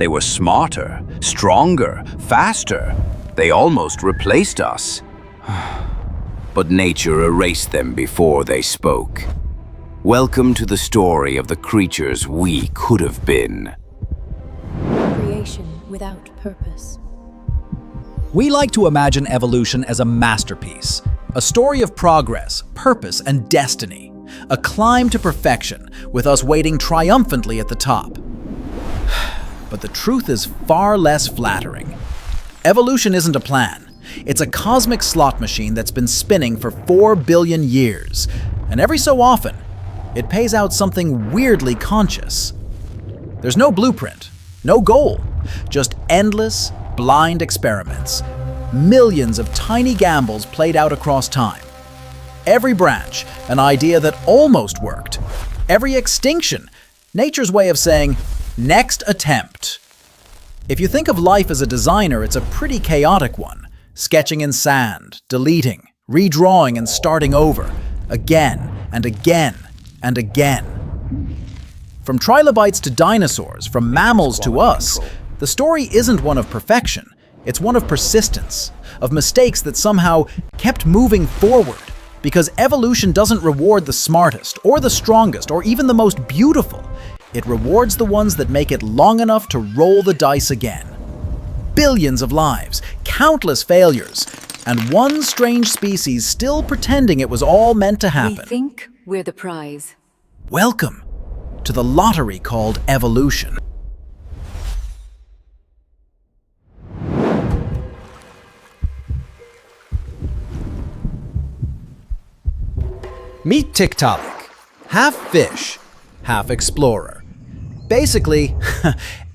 They were smarter, stronger, faster. They almost replaced us. But nature erased them before they spoke. Welcome to the story of the creatures we could have been. Creation without purpose. We like to imagine evolution as a masterpiece, a story of progress, purpose, and destiny, a climb to perfection, with us waiting triumphantly at the top. But the truth is far less flattering. Evolution isn't a plan. It's a cosmic slot machine that's been spinning for 4 billion years, and every so often, it pays out something weirdly conscious. There's no blueprint, no goal, just endless, blind experiments. Millions of tiny gambles played out across time. Every branch, an idea that almost worked. Every extinction, nature's way of saying, next attempt. If you think of life as a designer, it's a pretty chaotic one. Sketching in sand, deleting, redrawing and starting over, again and again and again. From trilobites to dinosaurs, from mammals to us, the story isn't one of perfection, it's one of persistence, of mistakes that somehow kept moving forward, because evolution doesn't reward the smartest, or the strongest, or even the most beautiful. It rewards the ones that make it long enough to roll the dice again. Billions of lives, countless failures, and one strange species still pretending it was all meant to happen. We think we're the prize. Welcome to the lottery called evolution. Meet Tiktaalik, half fish, half explorer. Basically,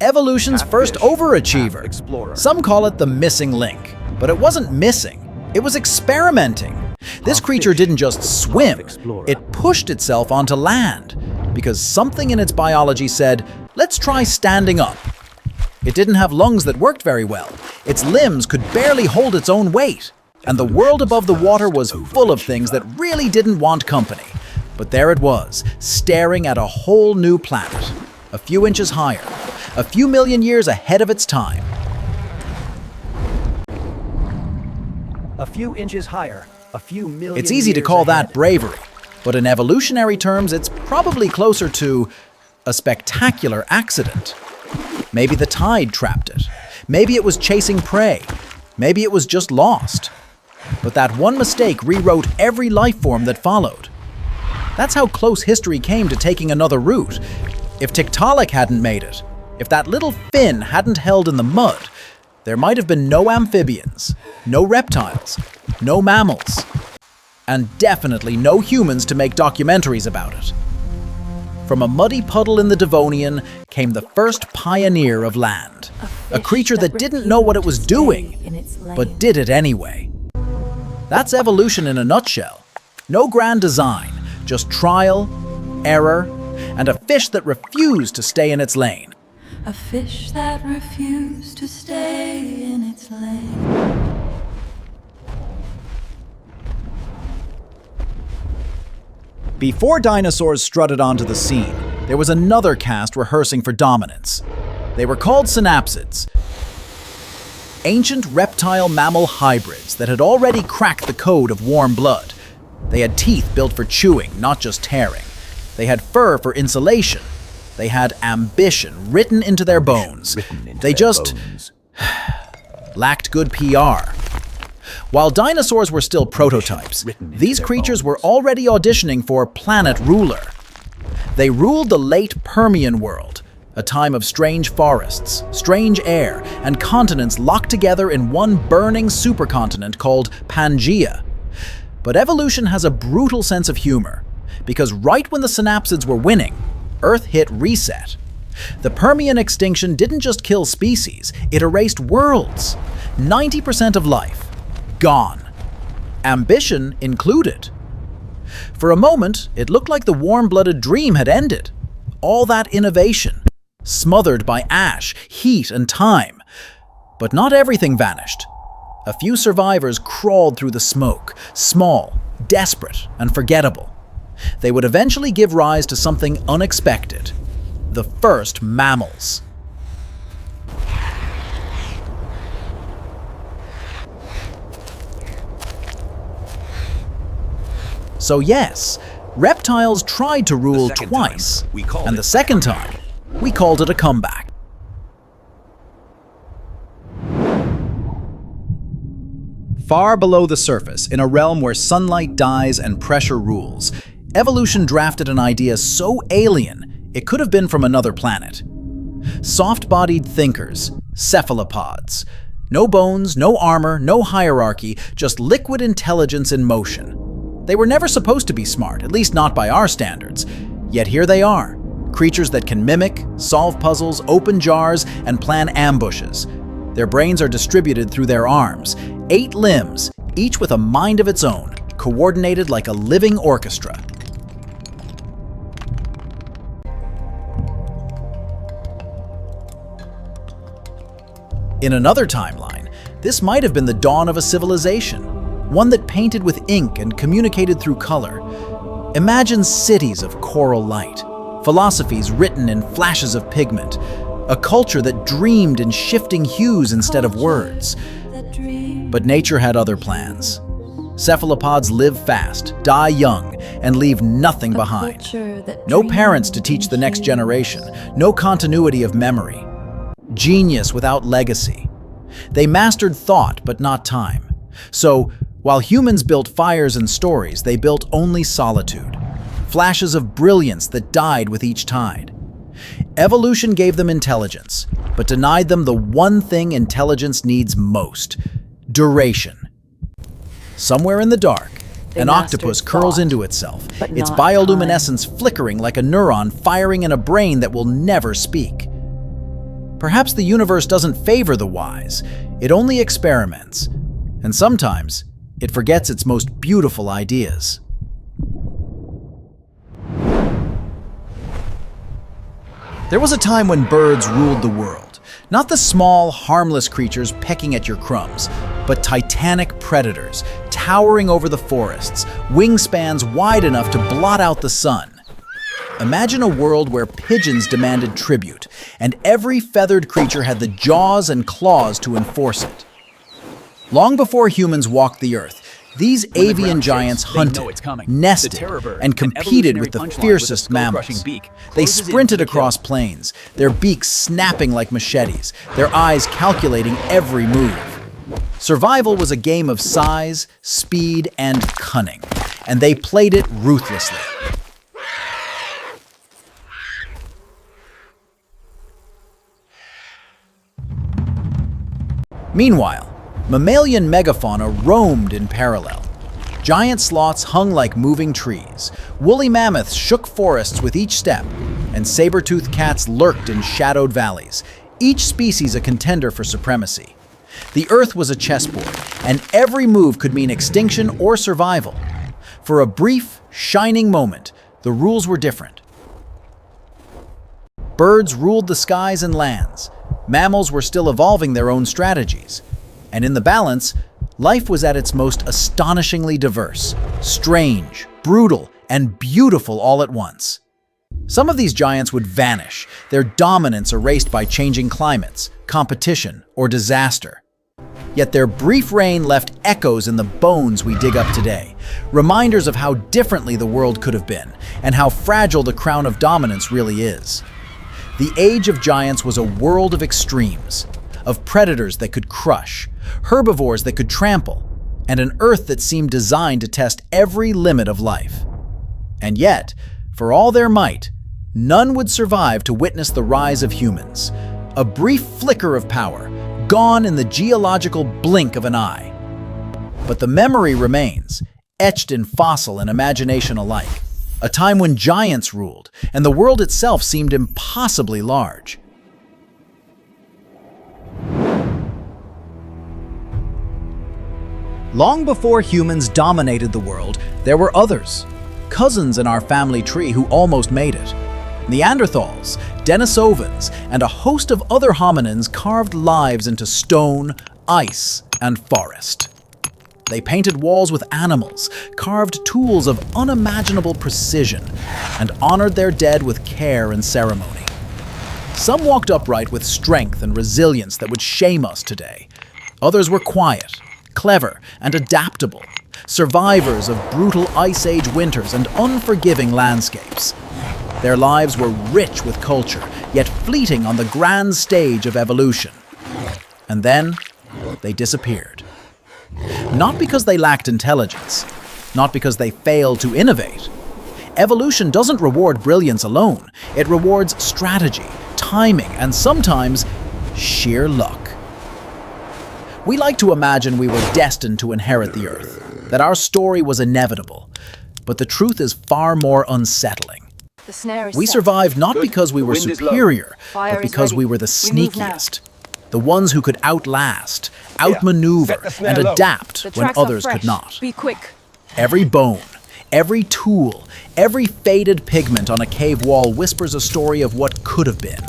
evolution's first overachiever. Some call it the missing link, but it wasn't missing, it was experimenting. This creature didn't just swim, it pushed itself onto land, because something in its biology said, let's try standing up. It didn't have lungs that worked very well, its limbs could barely hold its own weight, and the world above the water was full of things that really didn't want company. But there it was, staring at a whole new planet, a few inches higher, a few million years ahead of its time. A few inches higher, a few million It's easy to years call ahead. that bravery, but in evolutionary terms, it's probably closer to a spectacular accident. Maybe the tide trapped it. Maybe it was chasing prey. Maybe it was just lost. But that one mistake rewrote every life form that followed. That's how close history came to taking another route. If Tiktaalik hadn't made it, if that little fin hadn't held in the mud, there might have been no amphibians, no reptiles, no mammals, and definitely no humans to make documentaries about it. From a muddy puddle in the Devonian came the first pioneer of land, a creature that didn't know what it was doing, but did it anyway. That's evolution in a nutshell. No grand design, just trial, error, and a fish that refused to stay in its lane. A fish that refused to stay in its lane. Before dinosaurs strutted onto the scene, there was another caste rehearsing for dominance. They were called synapsids, ancient reptile-mammal hybrids that had already cracked the code of warm blood. They had teeth built for chewing, not just tearing. They had fur for insulation. They had ambition written into their bones. They just lacked good PR. While dinosaurs were still prototypes, these creatures were already auditioning for Planet Ruler. They ruled the late Permian world, a time of strange forests, strange air, and continents locked together in one burning supercontinent called Pangaea. But evolution has a brutal sense of humor, because right when the synapsids were winning, Earth hit reset. The Permian extinction didn't just kill species, it erased worlds. 90% of life, gone. Ambition included. For a moment, it looked like the warm-blooded dream had ended. All that innovation, smothered by ash, heat, and time. But not everything vanished. A few survivors crawled through the smoke, small, desperate, and forgettable. They would eventually give rise to something unexpected: the first mammals. So yes, reptiles tried to rule second twice, time, we called and it the second time, we called it a comeback. Far below the surface, in a realm where sunlight dies and pressure rules, evolution drafted an idea so alien, it could have been from another planet. Soft-bodied thinkers, cephalopods. No bones, no armor, no hierarchy, just liquid intelligence in motion. They were never supposed to be smart, at least not by our standards. Yet here they are, creatures that can mimic, solve puzzles, open jars, and plan ambushes. Their brains are distributed through their arms, 8 limbs, each with a mind of its own, coordinated like a living orchestra. In another timeline, this might have been the dawn of a civilization, one that painted with ink and communicated through color. Imagine cities of coral light, philosophies written in flashes of pigment, a culture that dreamed in shifting hues instead of words. But nature had other plans. Cephalopods live fast, die young, and leave nothing behind. No parents to teach the next generation, no continuity of memory. Genius without legacy. They mastered thought, but not time. So, while humans built fires and stories, they built only solitude. Flashes of brilliance that died with each tide. Evolution gave them intelligence, but denied them the one thing intelligence needs most: duration. Somewhere in the dark, an octopus curls into itself, its bioluminescence flickering like a neuron firing in a brain that will never speak. Perhaps the universe doesn't favor the wise, it only experiments, and sometimes it forgets its most beautiful ideas. There was a time when birds ruled the world. Not the small, harmless creatures pecking at your crumbs, but titanic predators, towering over the forests, wingspans wide enough to blot out the sun. Imagine a world where pigeons demanded tribute, and every feathered creature had the jaws and claws to enforce it. Long before humans walked the earth, these avian giants hunted, nested, and competed with the fiercest mammals. They sprinted across plains, their beaks snapping like machetes, their eyes calculating every move. Survival was a game of size, speed, and cunning, and they played it ruthlessly. Meanwhile, mammalian megafauna roamed in parallel. Giant sloths hung like moving trees, woolly mammoths shook forests with each step, and saber-toothed cats lurked in shadowed valleys, each species a contender for supremacy. The Earth was a chessboard, and every move could mean extinction or survival. For a brief, shining moment, the rules were different. Birds ruled the skies and lands. Mammals were still evolving their own strategies. And in the balance, life was at its most astonishingly diverse, strange, brutal, and beautiful all at once. Some of these giants would vanish, their dominance erased by changing climates, competition, or disaster. Yet their brief reign left echoes in the bones we dig up today, reminders of how differently the world could have been, and how fragile the crown of dominance really is. The age of giants was a world of extremes, of predators that could crush, herbivores that could trample, and an Earth that seemed designed to test every limit of life. And yet, for all their might, none would survive to witness the rise of humans. A brief flicker of power, gone in the geological blink of an eye. But the memory remains, etched in fossil and imagination alike. A time when giants ruled, and the world itself seemed impossibly large. Long before humans dominated the world, there were others, cousins in our family tree who almost made it. Neanderthals, Denisovans, and a host of other hominins carved lives into stone, ice, and forest. They painted walls with animals, carved tools of unimaginable precision, and honored their dead with care and ceremony. Some walked upright with strength and resilience that would shame us today. Others were quiet, clever, and adaptable, survivors of brutal Ice Age winters and unforgiving landscapes. Their lives were rich with culture, yet fleeting on the grand stage of evolution. And then, they disappeared. Not because they lacked intelligence, not because they failed to innovate. Evolution doesn't reward brilliance alone. It rewards strategy, timing, and sometimes sheer luck. We like to imagine we were destined to inherit the Earth, that our story was inevitable. But the truth is far more unsettling. The snare is We set. survived not because we were wind is low. superior, Fire but is because ready. we were the We move now. sneakiest. The ones who could outlast, outmaneuver, Set the snare and low. adapt The when tracks are others fresh. could not. Be quick. Every bone, every tool, every faded pigment on a cave wall whispers a story of what could have been.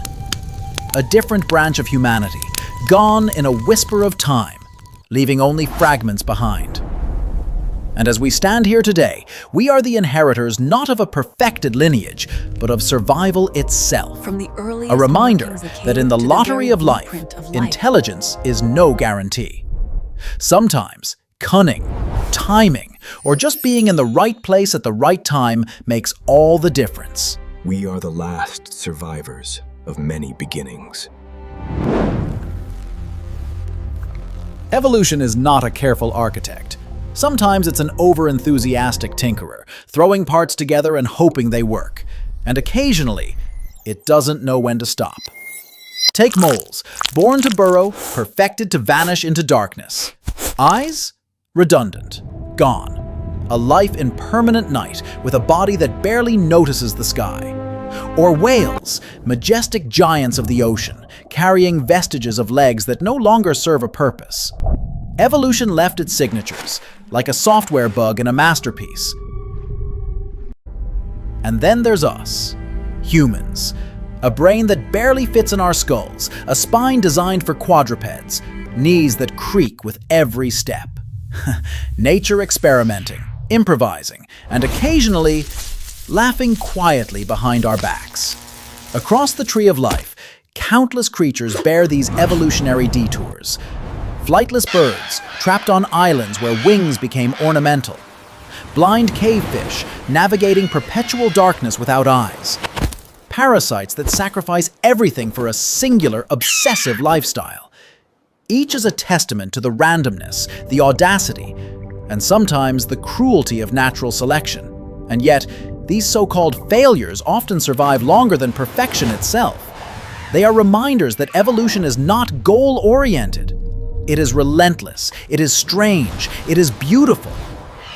A different branch of humanity, gone in a whisper of time, leaving only fragments behind. And as we stand here today, we are the inheritors not of a perfected lineage, but of survival itself. From the earliest A reminder markings of the that in cave the to the lottery very of life, blueprint of life. intelligence is no guarantee. Sometimes, cunning, timing, or just being in the right place at the right time makes all the difference. We are the last survivors of many beginnings. Evolution is not a careful architect. Sometimes it's an over-enthusiastic tinkerer, throwing parts together and hoping they work. And occasionally, it doesn't know when to stop. Take moles, born to burrow, perfected to vanish into darkness. Eyes? Redundant. Gone. A life in permanent night, with a body that barely notices the sky. Or whales, majestic giants of the ocean, carrying vestiges of legs that no longer serve a purpose. Evolution left its signatures, like a software bug in a masterpiece. And then there's us, humans. A brain that barely fits in our skulls, a spine designed for quadrupeds, knees that creak with every step. Nature experimenting, improvising, and occasionally laughing quietly behind our backs. Across the tree of life, countless creatures bear these evolutionary detours. Flightless birds, trapped on islands where wings became ornamental. Blind cave fish, navigating perpetual darkness without eyes. Parasites that sacrifice everything for a singular, obsessive lifestyle. Each is a testament to the randomness, the audacity, and sometimes the cruelty of natural selection. And yet, these so-called failures often survive longer than perfection itself. They are reminders that evolution is not goal-oriented. It is relentless, it is strange, it is beautiful,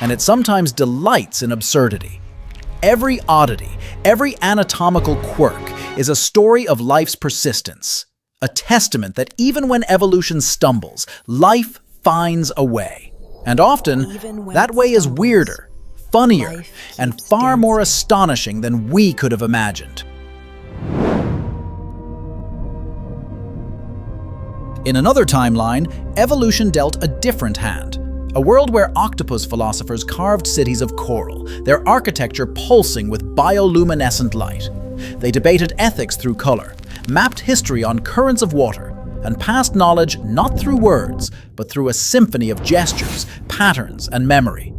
and it sometimes delights in absurdity. Every oddity, every anatomical quirk is a story of life's persistence, a testament that even when evolution stumbles, life finds a way. And often, Even when that it way is stumbles, weirder, funnier, life and keeps far more dancing. astonishing than we could have imagined. In another timeline, evolution dealt a different hand. A world where octopus philosophers carved cities of coral, their architecture pulsing with bioluminescent light. They debated ethics through color, mapped history on currents of water, and passed knowledge not through words, but through a symphony of gestures, patterns, and memory.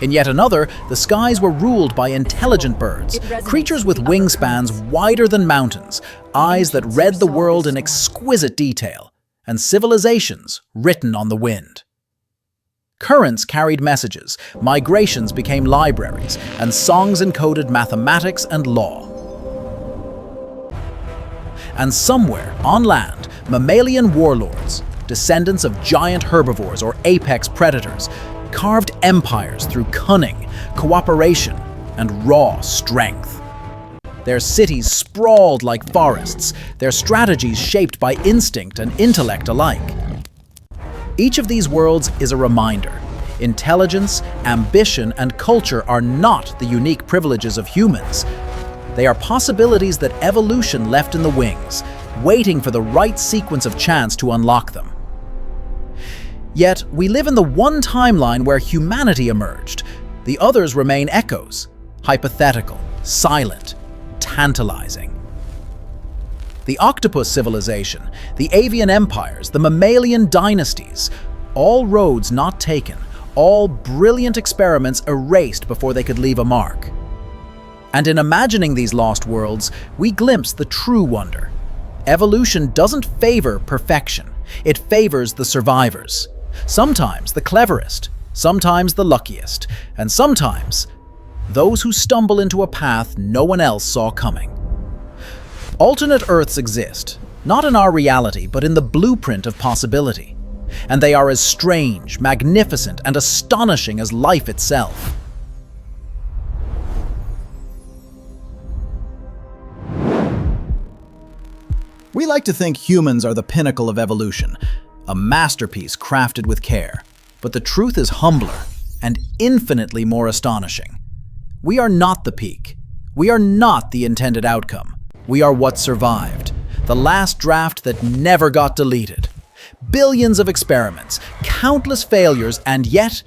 In yet another, the skies were ruled by intelligent birds, creatures with wingspans wider than mountains, eyes that read the world in exquisite detail, and civilizations written on the wind. Currents carried messages, migrations became libraries, and songs encoded mathematics and law. And somewhere, on land, mammalian warlords, descendants of giant herbivores or apex predators, carved empires through cunning, cooperation, and raw strength. Their cities sprawled like forests, their strategies shaped by instinct and intellect alike. Each of these worlds is a reminder. Intelligence, ambition, and culture are not the unique privileges of humans. They are possibilities that evolution left in the wings, waiting for the right sequence of chance to unlock them. Yet, we live in the one timeline where humanity emerged. The others remain echoes, hypothetical, silent, tantalizing. The octopus civilization, the avian empires, the mammalian dynasties, all roads not taken, all brilliant experiments erased before they could leave a mark. And in imagining these lost worlds, we glimpse the true wonder. Evolution doesn't favor perfection, it favors the survivors. Sometimes the cleverest, sometimes the luckiest, and sometimes those who stumble into a path no one else saw coming. Alternate Earths exist, not in our reality, but in the blueprint of possibility. And they are as strange, magnificent, and astonishing as life itself. We like to think humans are the pinnacle of evolution, a masterpiece crafted with care. But the truth is humbler and infinitely more astonishing. We are not the peak. We are not the intended outcome. We are what survived, the last draft that never got deleted. Billions of experiments, countless failures, and yet,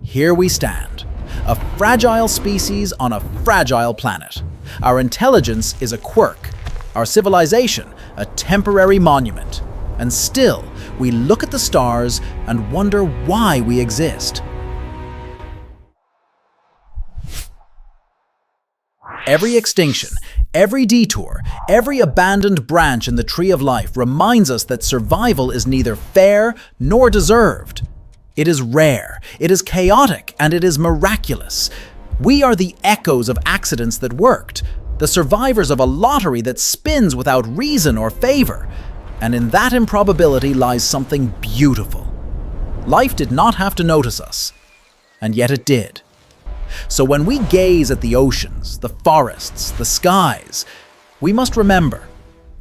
here we stand. A fragile species on a fragile planet. Our intelligence is a quirk. Our civilization, a temporary monument. And still, we look at the stars and wonder why we exist. Every extinction, every detour, every abandoned branch in the tree of life reminds us that survival is neither fair nor deserved. It is rare, it is chaotic, and it is miraculous. We are the echoes of accidents that worked, the survivors of a lottery that spins without reason or favor. And in that improbability lies something beautiful. Life did not have to notice us, and yet it did. So when we gaze at the oceans, the forests, the skies, we must remember,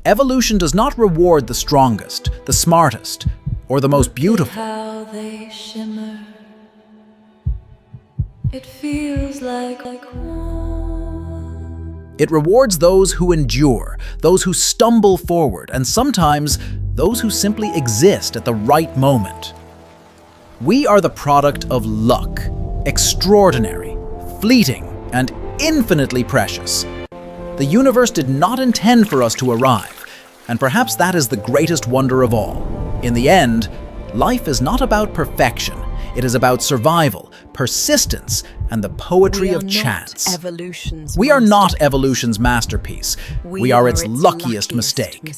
evolution does not reward the strongest, the smartest, or the most beautiful. How they shimmer. It feels like warm. It rewards those who endure, those who stumble forward, and sometimes those who simply exist at the right moment. We are the product of luck, extraordinary, fleeting, and infinitely precious. The universe did not intend for us to arrive, and perhaps that is the greatest wonder of all. In the end, life is not about perfection. It is about survival, persistence, and the poetry of chance. We are not evolution's masterpiece. We are its luckiest mistake.